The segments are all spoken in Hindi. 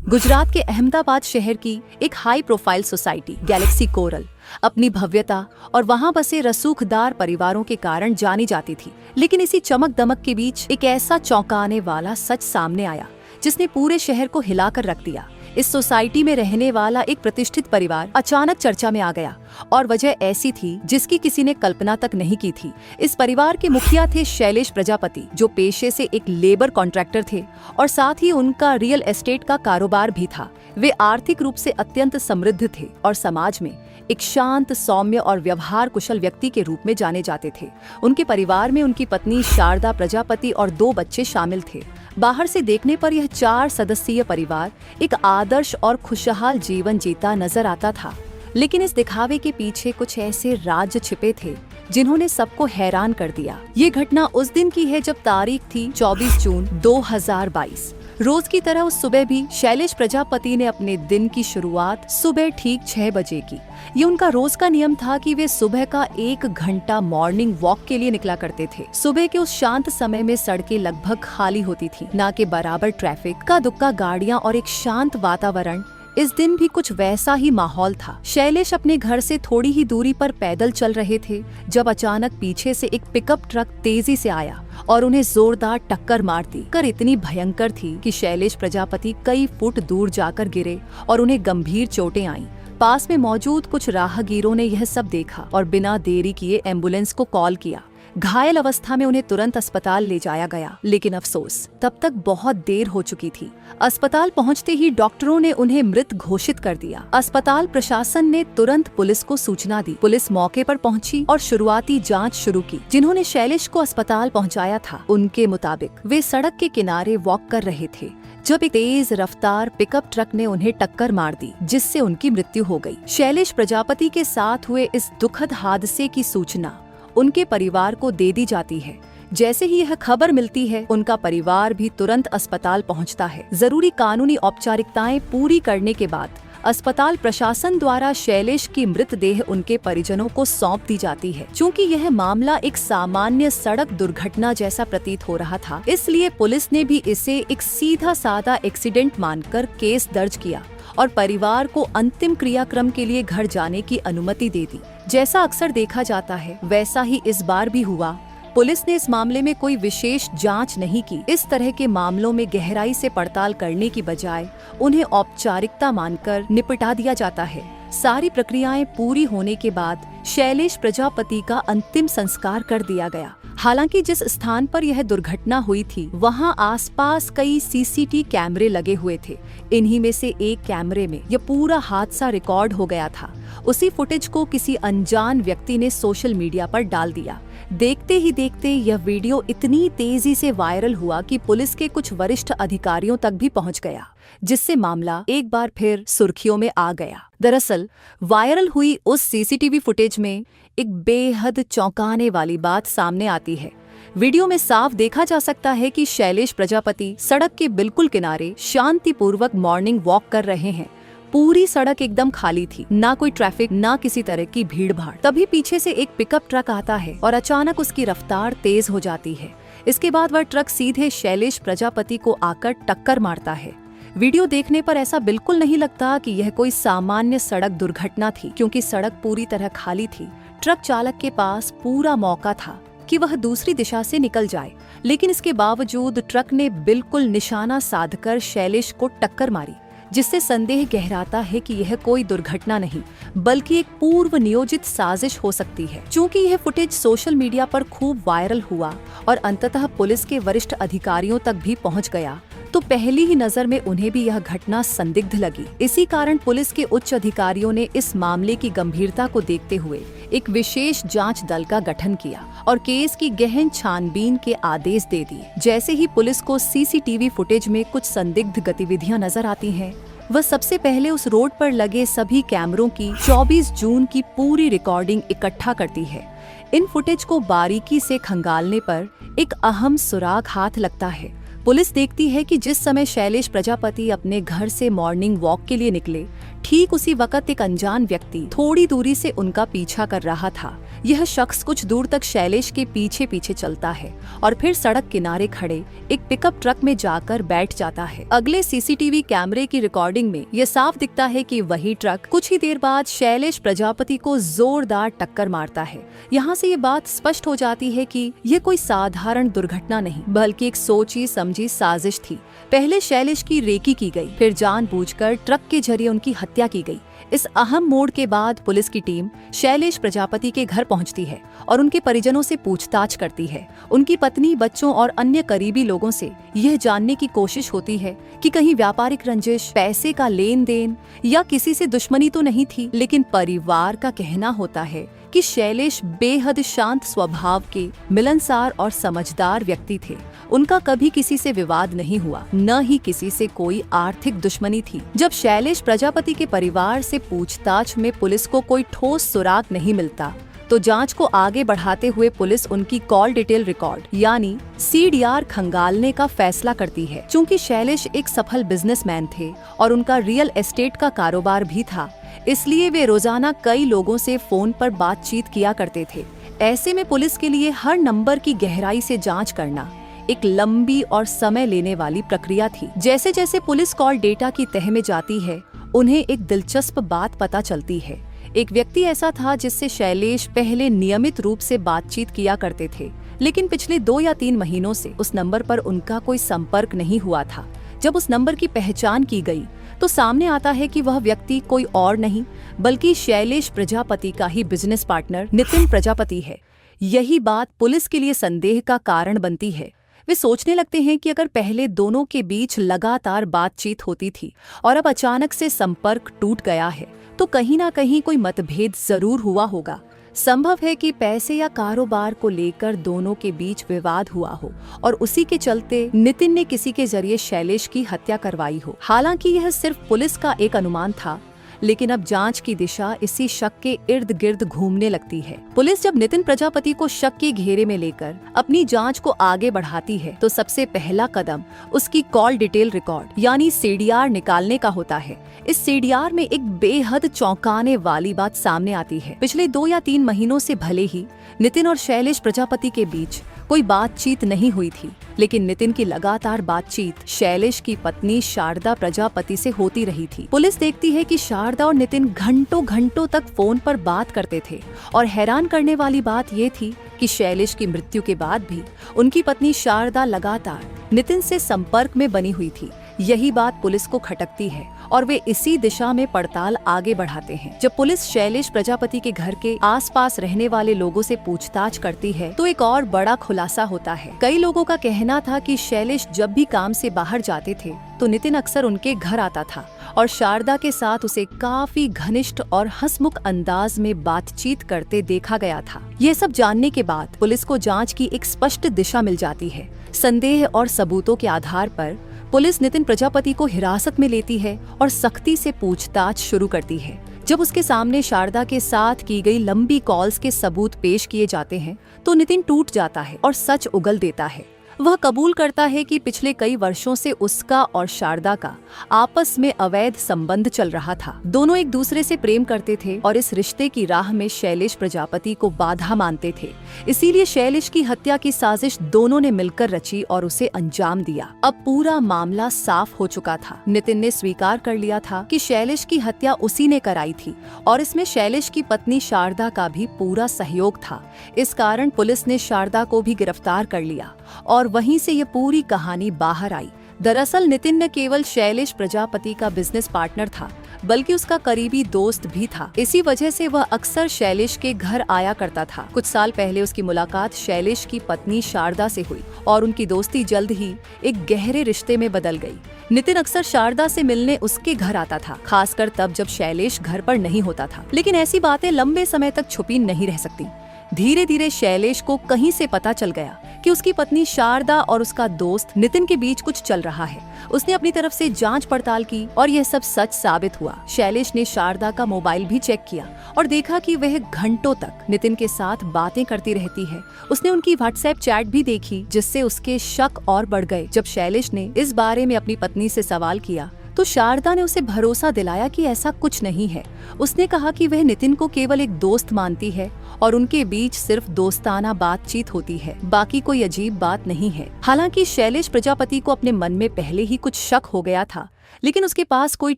गुजरात के अहमदाबाद शहर की एक high profile society Galaxy coral अपनी भव्यता और वहां बसे रसूखदार परिवारों के कारण जानी जाती थी। लेकिन इसी चमक दमक के बीच एक ऐसा चौंकाने वाला सच सामने आया जिसने पूरे शहर को हिलाकर रख दिया। इस सोसाइटी में रहने वाला एक प्रतिष्ठित परिवार अचानक चर्चा में आ गया और वजह ऐसी थी जिसकी किसी ने कल्पना तक नहीं की थी। इस परिवार के मुखिया थे शैलेश प्रजापति, जो पेशे से एक लेबर कॉन्ट्रैक्टर थे और साथ ही उनका रियल एस्टेट का कारोबार भी था। वे आर्थिक रूप से अत्यंत समृद्ध थे और समाज में एक शांत, सौम्य और व्यवहार कुशल व्यक्ति के रूप में जाने जाते थे। उनके परिवार में उनकी पत्नी शारदा प्रजापति और 2 बच्चे शामिल थे। बाहर से देखने पर यह 4 सदस्यीय परिवार एक आदर्श और खुशहाल जीवन जीता नजर आता था, लेकिन इस दिखावे के पीछे कुछ ऐसे राज छिपे थे जिन्होंने सबको हैरान कर दिया। ये घटना उस दिन की है जब तारीख थी 24 जून 2022। रोज की तरह उस सुबह भी शैलेश प्रजापति ने अपने दिन की शुरुआत सुबह ठीक 6 बजे की। ये उनका रोज का नियम था कि वे सुबह का 1 घंटा मॉर्निंग वॉक के लिए निकला करते थे। सुबह के उस शांत समय में सड़कें लगभग खाली होती थी, ना के बराबर ट्रैफिक, का दुक्का गाड़ियां और एक शांत वातावरण। इस दिन भी कुछ वैसा ही माहौल था। शैलेश अपने घर से थोड़ी ही दूरी पर पैदल चल रहे थे जब अचानक पीछे से एक पिकअप ट्रक तेजी से आया और उन्हें जोरदार टक्कर मार दी। टक्कर इतनी भयंकर थी कि शैलेश प्रजापति कई फुट दूर जाकर गिरे और उन्हें गंभीर चोटें आईं। पास में मौजूद कुछ राहगीरों ने यह सब देखा और बिना देरी किए एम्बुलेंस को कॉल किया। घायल अवस्था में उन्हें तुरंत अस्पताल ले जाया गया, लेकिन अफसोस तब तक बहुत देर हो चुकी थी। अस्पताल पहुंचते ही डॉक्टरों ने उन्हें मृत घोषित कर दिया। अस्पताल प्रशासन ने तुरंत पुलिस को सूचना दी। पुलिस मौके पर पहुंची और शुरुआती जांच शुरू की। जिन्होंने शैलेश को अस्पताल पहुंचाया था, उनके मुताबिक वे सड़क के किनारे वॉक कर रहे थे जब एक तेज रफ्तार पिकअप ट्रक ने उन्हें टक्कर मार दी, जिससे उनकी मृत्यु हो गई। शैलेश प्रजापति के साथ हुए इस दुखद हादसे की सूचना उनके परिवार को दे दी जाती है। जैसे ही यह खबर मिलती है, उनका परिवार भी तुरंत अस्पताल पहुंचता है। जरूरी कानूनी औपचारिकताएं पूरी करने के बाद अस्पताल प्रशासन द्वारा शैलेश की मृतदेह उनके परिजनों को सौंप दी जाती है। चूंकि यह मामला एक सामान्य सड़क दुर्घटना जैसा प्रतीत हो रहा था, इसलिए पुलिस ने भी इसे एक सीधा साधा एक्सीडेंट मानकर केस दर्ज किया और परिवार को अंतिम क्रियाक्रम के लिए घर जाने की अनुमति दे दी। जैसा अक्सर देखा जाता है, वैसा ही इस बार भी हुआ। पुलिस ने इस मामले में कोई विशेष जांच नहीं की। इस तरह के मामलों में गहराई से पड़ताल करने की बजाय उन्हें औपचारिकता मानकर निपटा दिया जाता है। सारी प्रक्रियाएं पूरी होने के बाद शैलेश प्रजापति का अंतिम संस्कार कर दिया गया। हालांकि जिस स्थान पर यह दुर्घटना हुई थी, वहां आसपास कई सीसीटीवी कैमरे लगे हुए थे। इन्हीं में से एक कैमरे में यह पूरा हादसा रिकॉर्ड हो गया था। उसी फुटेज को किसी अनजान व्यक्ति ने सोशल मीडिया पर डाल दिया। देखते ही देखते यह वीडियो इतनी तेजी से वायरल हुआ कि पुलिस के कुछ वरिष्ठ अधिकारियों तक भी पहुंच गया, जिससे मामला एक बार फिर सुर्खियों में आ गया। दरअसल वायरल हुई उस सीसीटीवी फुटेज में एक बेहद चौंकाने वाली बात सामने आती है। वीडियो में साफ देखा जा सकता है कि शैलेश प्रजापति सड़क के बिल्कुल किनारे शांतिपूर्वक मॉर्निंग वॉक कर रहे हैं। पूरी सड़क एकदम खाली थी, ना कोई ट्रैफिक, ना किसी तरह की भीड़ भाड़। तभी पीछे से एक पिकअप ट्रक आता है और अचानक उसकी रफ्तार तेज हो जाती है। इसके बाद वह ट्रक सीधे शैलेश प्रजापति को आकर टक्कर मारता है। वीडियो देखने पर ऐसा बिल्कुल नहीं लगता कि यह कोई सामान्य सड़क दुर्घटना थी, क्योंकि सड़क पूरी तरह खाली थी। ट्रक चालक के पास पूरा मौका था कि वह दूसरी दिशा से निकल जाए, लेकिन इसके बावजूद ट्रक ने बिल्कुल निशाना साधकर शैलेश को टक्कर मारी, जिससे संदेह गहराता है कि यह कोई दुर्घटना नहीं बल्कि एक पूर्व नियोजित साजिश हो सकती है। चूंकि यह फुटेज सोशल मीडिया पर खूब वायरल हुआ और अंततः पुलिस के वरिष्ठ अधिकारियों तक भी पहुंच गया, तो पहली ही नजर में उन्हें भी यह घटना संदिग्ध लगी। इसी कारण पुलिस के उच्च अधिकारियों ने इस मामले की गंभीरता को देखते हुए एक विशेष जांच दल का गठन किया और केस की गहन छानबीन के आदेश दे दिए। जैसे ही पुलिस को सीसीटीवी फुटेज में कुछ संदिग्ध गतिविधियां नजर आती हैं, वह सबसे पहले उस रोड पर लगे सभी कैमरों की 24 जून की पूरी रिकॉर्डिंग इकट्ठा करती है। इन फुटेज को बारीकी से खंगालने पर एक अहम सुराग हाथ लगता है। पुलिस देखती है कि जिस समय शैलेश प्रजापति अपने घर से मॉर्निंग वॉक के लिए निकले, ठीक उसी वक्त एक अनजान व्यक्ति थोड़ी दूरी से उनका पीछा कर रहा था। यह शख्स कुछ दूर तक शैलेश के पीछे पीछे चलता है और फिर सड़क किनारे खड़े एक पिकअप ट्रक में जाकर बैठ जाता है। अगले सीसीटीवी कैमरे की रिकॉर्डिंग में यह साफ दिखता है कि वही ट्रक कुछ ही देर बाद शैलेश प्रजापति को जोरदार टक्कर मारता है। यहाँ से ये बात स्पष्ट हो जाती है कि यह कोई साधारण दुर्घटना नहीं बल्कि एक सोची समझी साजिश थी। पहले शैलेश की रेकी की गई, फिर जानबूझकर ट्रक के जरिए उनकी हत्या की गई। इस अहम मोड़ के बाद पुलिस की टीम शैलेश प्रजापति के घर पहुंचती है और उनके परिजनों से पूछताछ करती है। उनकी पत्नी, बच्चों और अन्य करीबी लोगों से यह जानने की कोशिश होती है कि कहीं व्यापारिक रंजिश, पैसे का लेन देन या किसी से दुश्मनी तो नहीं थी। लेकिन परिवार का कहना होता है कि शैलेश बेहद शांत स्वभाव के, मिलनसार और समझदार व्यक्ति थे। उनका कभी किसी से विवाद नहीं हुआ, न ही किसी से कोई आर्थिक दुश्मनी थी। जब शैलेश प्रजापति के परिवार से पूछताछ में पुलिस को कोई ठोस सुराग नहीं मिलता, तो जांच को आगे बढ़ाते हुए पुलिस उनकी कॉल डिटेल रिकॉर्ड यानी CDR खंगालने का फैसला करती है। चूंकि शैलेश एक सफल बिजनेसमैन थे और उनका रियल एस्टेट का कारोबार भी था, इसलिए वे रोजाना कई लोगों से फोन पर बातचीत किया करते थे। ऐसे में पुलिस के लिए हर नंबर की गहराई से जांच करना एक लंबी और समय लेने वाली प्रक्रिया थी। जैसे जैसे पुलिस कॉल डेटा की तह में जाती है, उन्हें एक दिलचस्प बात पता चलती है। एक व्यक्ति ऐसा था जिससे शैलेश पहले नियमित रूप से बातचीत किया करते थे, लेकिन पिछले 2 या 3 महीनों से उस नंबर पर उनका कोई संपर्क नहीं हुआ था। जब उस नंबर की पहचान की गई तो सामने आता है कि वह व्यक्ति कोई और नहीं बल्कि शैलेश प्रजापति का ही बिजनेस पार्टनर नितिन प्रजापति है। यही बात पुलिस के लिए संदेह का कारण बनती है। वे सोचने लगते हैं कि अगर पहले दोनों के बीच लगातार बातचीत होती थी और अब अचानक से संपर्क टूट गया है, तो कहीं ना कहीं कोई मतभेद जरूर हुआ होगा। संभव है कि पैसे या कारोबार को लेकर दोनों के बीच विवाद हुआ हो और उसी के चलते नितिन ने किसी के जरिए शैलेश की हत्या करवाई हो। हालांकि यह सिर्फ पुलिस का एक अनुमान था, लेकिन अब जांच की दिशा इसी शक के इर्द गिर्द घूमने लगती है। पुलिस जब नितिन प्रजापति को शक के घेरे में लेकर अपनी जांच को आगे बढ़ाती है, तो सबसे पहला कदम उसकी कॉल डिटेल रिकॉर्ड यानी CDR निकालने का होता है। इस CDR में एक बेहद चौंकाने वाली बात सामने आती है। पिछले 2 या 3 महीनों से भले ही नितिन और शैलेश प्रजापति के बीच कोई बातचीत नहीं हुई थी, लेकिन नितिन की लगातार बातचीत शैलेश की पत्नी शारदा प्रजापति से होती रही थी। पुलिस देखती है कि शारदा और नितिन घंटों घंटों तक फोन पर बात करते थे और हैरान करने वाली बात ये थी कि शैलेश की मृत्यु के बाद भी उनकी पत्नी शारदा लगातार नितिन से संपर्क में बनी हुई थी। यही बात पुलिस को खटकती है और वे इसी दिशा में पड़ताल आगे बढ़ाते हैं। जब पुलिस शैलेश प्रजापति के घर के आसपास रहने वाले लोगों से पूछताछ करती है, तो एक और बड़ा खुलासा होता है। कई लोगों का कहना था कि शैलेश जब भी काम से बाहर जाते थे, तो नितिन अक्सर उनके घर आता था और शारदा के साथ उसे काफी घनिष्ठ और हंसमुख अंदाज में बातचीत करते देखा गया था। ये सब जानने के बाद पुलिस को जांच की एक स्पष्ट दिशा मिल जाती है। संदेह और सबूतों के आधार पर पुलिस नितिन प्रजापति को हिरासत में लेती है और सख्ती से पूछताछ शुरू करती है। जब उसके सामने शारदा के साथ की गई लंबी कॉल्स के सबूत पेश किए जाते हैं, तो नितिन टूट जाता है और सच उगल देता है। वह कबूल करता है कि पिछले कई वर्षों से उसका और शारदा का आपस में अवैध संबंध चल रहा था। दोनों एक दूसरे से प्रेम करते थे और इस रिश्ते की राह में शैलेश प्रजापति को बाधा मानते थे। इसीलिए शैलेश की हत्या की साजिश दोनों ने मिलकर रची और उसे अंजाम दिया। अब पूरा मामला साफ हो चुका था। नितिन ने स्वीकार कर लिया था कि शैलेश की हत्या उसी ने कराई थी और इसमें शैलेश की पत्नी शारदा का भी पूरा सहयोग था। इस कारण पुलिस ने शारदा को भी गिरफ्तार कर लिया और वहीं से ये पूरी कहानी बाहर आई। दरअसल नितिन न केवल शैलेश प्रजापति का बिजनेस पार्टनर था, बल्कि उसका करीबी दोस्त भी था। इसी वजह से वह अक्सर शैलेश के घर आया करता था। कुछ साल पहले उसकी मुलाकात शैलेश की पत्नी शारदा से हुई और उनकी दोस्ती जल्द ही एक गहरे रिश्ते में बदल गई। नितिन अक्सर शारदा से मिलने उसके घर आता था, खासकर तब जब शैलेश घर पर नहीं होता था। लेकिन ऐसी बातें लंबे समय तक छुपी नहीं रह सकती। धीरे धीरे शैलेश को कहीं से पता चल गया कि उसकी पत्नी शारदा और उसका दोस्त नितिन के बीच कुछ चल रहा है। उसने अपनी तरफ से जांच पड़ताल की और यह सब सच साबित हुआ। शैलेश ने शारदा का मोबाइल भी चेक किया और देखा कि वह घंटों तक नितिन के साथ बातें करती रहती है। उसने उनकी व्हाट्सएप चैट भी देखी, जिससे उसके शक और बढ़ गए। जब शैलेश ने इस बारे में अपनी पत्नी से सवाल किया, तो शारदा ने उसे भरोसा दिलाया कि ऐसा कुछ नहीं है। उसने कहा कि वह नितिन को केवल एक दोस्त मानती है और उनके बीच सिर्फ दोस्ताना बातचीत होती है, बाकी कोई अजीब बात नहीं है। हालांकि शैलेश प्रजापति को अपने मन में पहले ही कुछ शक हो गया था, लेकिन उसके पास कोई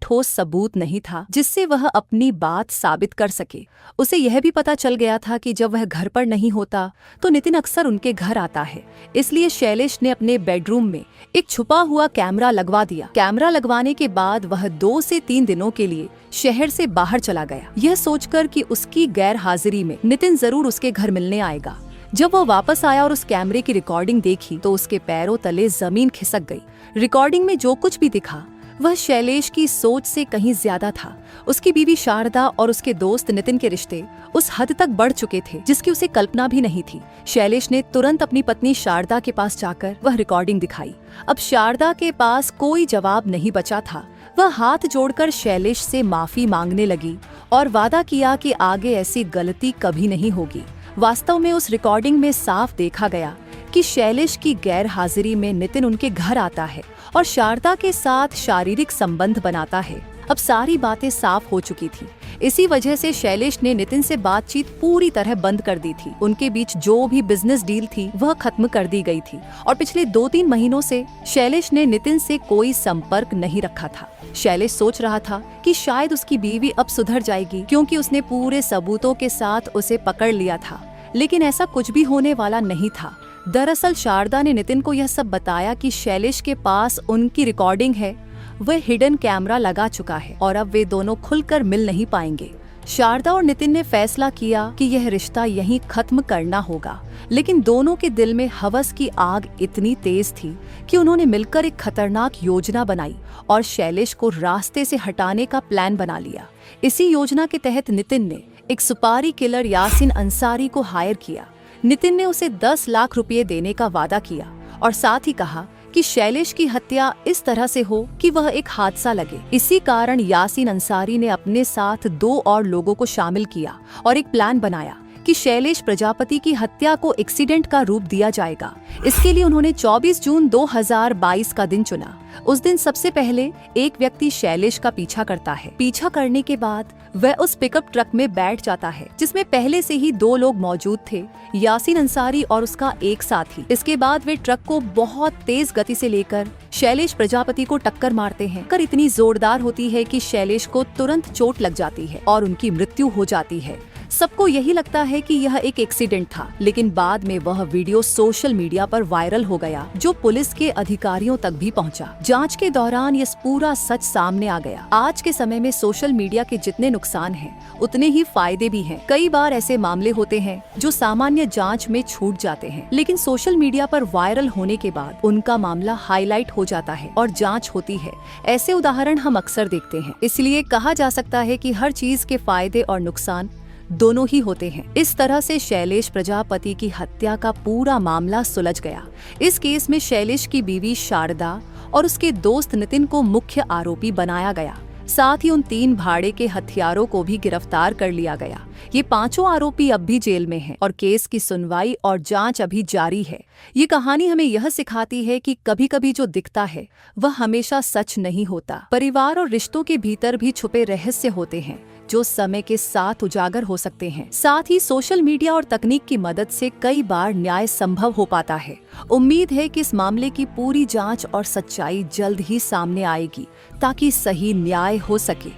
ठोस सबूत नहीं था जिससे वह अपनी बात साबित कर सके। उसे यह भी पता चल गया था कि जब वह घर पर नहीं होता तो नितिन अक्सर उनके घर आता है। इसलिए शैलेश ने अपने बेडरूम में एक छुपा हुआ कैमरा लगवा दिया। कैमरा लगवाने के बाद वह 2 से 3 दिनों के लिए शहर से बाहर चला गया, यह सोचकर कि उसकी गैर हाजिरी में नितिन जरूर उसके घर मिलने आएगा। जब वह वापस आया और उस कैमरे की रिकॉर्डिंग देखी तो उसके पैरों तले जमीन खिसक गई। रिकॉर्डिंग में जो कुछ भी दिखा वह शैलेश की सोच से कहीं ज्यादा था। उसकी बीवी शारदा और उसके दोस्त नितिन के रिश्ते उस हद तक बढ़ चुके थे जिसकी उसे कल्पना भी नहीं थी। शैलेश ने तुरंत अपनी पत्नी शारदा के पास जाकर वह रिकॉर्डिंग दिखाई। अब शारदा के पास कोई जवाब नहीं बचा था। वह हाथ जोड़कर शैलेश से माफी मांगने लगी और वादा किया कि आगे ऐसी गलती कभी नहीं होगी। वास्तव में उस रिकॉर्डिंग में साफ देखा गया कि शैलेश की गैर हाजिरी में नितिन उनके घर आता है और शारदा के साथ शारीरिक संबंध बनाता है। अब सारी बातें साफ हो चुकी थी। इसी वजह से शैलेश ने नितिन से बातचीत पूरी तरह बंद कर दी थी। उनके बीच जो भी बिजनेस डील थी वह खत्म कर दी गई थी और पिछले 2-3 महीनों से शैलेश ने नितिन से कोई संपर्क नहीं रखा था। शैलेश सोच रहा था कि शायद उसकी बीवी अब सुधर जाएगी क्योंकि उसने पूरे सबूतों के साथ उसे पकड़ लिया था, लेकिन ऐसा कुछ भी होने वाला नहीं था। दरअसल शारदा ने नितिन को यह सब बताया कि शैलेश के पास उनकी रिकॉर्डिंग है, वह हिडन कैमरा लगा चुका है और अब वे दोनों खुलकर मिल नहीं पाएंगे। शारदा और नितिन ने फैसला किया कि यह रिश्ता यहीं खत्म करना होगा, लेकिन दोनों के दिल में हवस की आग इतनी तेज थी कि उन्होंने मिलकर एक खतरनाक योजना बनाई और शैलेश को रास्ते से हटाने का प्लान बना लिया। इसी योजना के तहत नितिन ने एक सुपारी किलर यासीन अंसारी को हायर किया। नितिन ने उसे 10 लाख रुपए देने का वादा किया और साथ ही कहा कि शैलेश की हत्या इस तरह से हो कि वह एक हादसा लगे। इसी कारण यासीन अंसारी ने अपने साथ 2 और लोगों को शामिल किया और एक प्लान बनाया कि शैलेश प्रजापति की हत्या को एक्सीडेंट का रूप दिया जाएगा। इसके लिए उन्होंने 24 जून 2022 का दिन चुना। उस दिन सबसे पहले एक व्यक्ति शैलेश का पीछा करता है। पीछा करने के बाद वह उस पिकअप ट्रक में बैठ जाता है जिसमें पहले से ही 2 लोग मौजूद थे, यासीन अंसारी और उसका एक साथी। इसके बाद वे ट्रक को बहुत तेज गति से लेकर शैलेश प्रजापति को टक्कर मारते हैं। टक्कर इतनी जोरदार होती है कि शैलेश को तुरंत चोट लग जाती है और उनकी मृत्यु हो जाती है। सबको यही लगता है कि यह एक एक्सीडेंट था, लेकिन बाद में वह वीडियो सोशल मीडिया पर वायरल हो गया जो पुलिस के अधिकारियों तक भी पहुंचा। जांच के दौरान यह पूरा सच सामने आ गया। आज के समय में सोशल मीडिया के जितने नुकसान हैं, उतने ही फायदे भी हैं। कई बार ऐसे मामले होते हैं जो सामान्य जांच में छूट जाते हैं, लेकिन सोशल मीडिया पर वायरल होने के बाद उनका मामला हाईलाइट हो जाता है और जांच होती है। ऐसे उदाहरण हम अक्सर देखते हैं। इसलिए कहा जा सकता है कि हर चीज के फायदे और नुकसान दोनों ही होते हैं। इस तरह से शैलेश प्रजापति की हत्या का पूरा मामला सुलझ गया। इस केस में शैलेश की बीवी शारदा और उसके दोस्त नितिन को मुख्य आरोपी बनाया गया। साथ ही उन 3 भाड़े के हथियारों को भी गिरफ्तार कर लिया गया। ये 5 आरोपी अब भी जेल में हैं और केस की सुनवाई और जांच अभी जारी है। ये कहानी हमें यह सिखाती है कि कभी-कभी जो दिखता है वह हमेशा सच नहीं होता। परिवार और रिश्तों के भीतर भी छुपे रहस्य होते हैं जो समय के साथ उजागर हो सकते हैं। साथ ही सोशल मीडिया और तकनीक की मदद से कई बार न्याय संभव हो पाता है। उम्मीद है कि इस मामले की पूरी जांच और सच्चाई जल्द ही सामने आएगी ताकि सही न्याय हो सके।